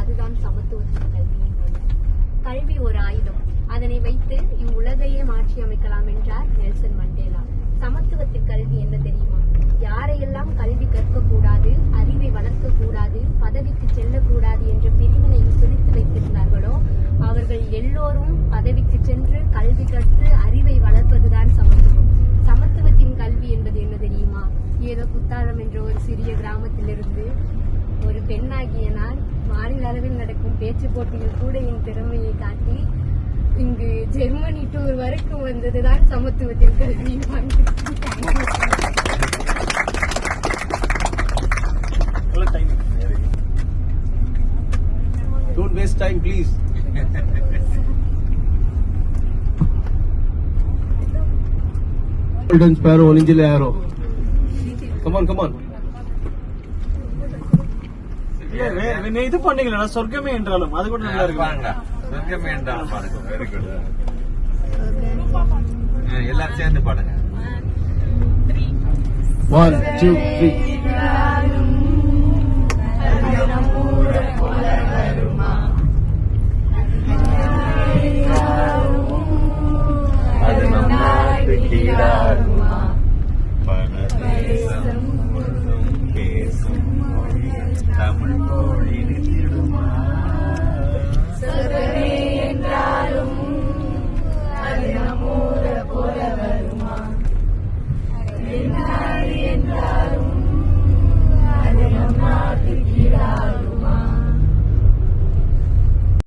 அதுதான் சமத்துவத்தின் கல்வி என்றனர். கல்வி ஒரு ஆயுதம், அதனை வைத்து இவ்வுலகையே மாற்றி அமைக்கலாம் என்றார் நெல்சன் மண்டேலா. சமத்துவத்தின் கல்வி என்ன தெரியுமா? யாரையெல்லாம் கல்வி கற்கக்கூடாது, அறிவை வளர்க்க கூடாது, பதவிக்கு செல்லக்கூடாது என்ற பிரிவினையில் பிரித்து வைத்திருந்தார்களோ அவர்கள் எல்லோரும் பதவிக்கு சென்று கல்வி கற்று அறிவை வளர்ப்பதுதான் சமத்துவம். சமத்துவத்தின் கல்வி என்பது என்ன தெரியுமா? ஏதோ குத்தாலம் என்ற ஒரு சிறிய கிராமத்திலிருந்து ஒரு பெண்ணாகிய நான் மாநில அளவில் நடக்கும் பேச்சு போட்டியில் கூட என் திறமையை காட்டி இங்கு ஜெர்மனி டூர் வரைக்கும் வந்ததுதான் சமத்துவத்தின் கல்வி. Don't waste time, please. Golden sparrow, angel arrow. Come on, come on. இது பண்ணீங்களா சொர்க்கமே என்றாலும் அது கூட நல்லா இருக்கு. சொர்க்கமே என்றாலும் பாருங்க. Very good. எல்லாரும் சேர்ந்து பாடுங்க. 1, 2, 3.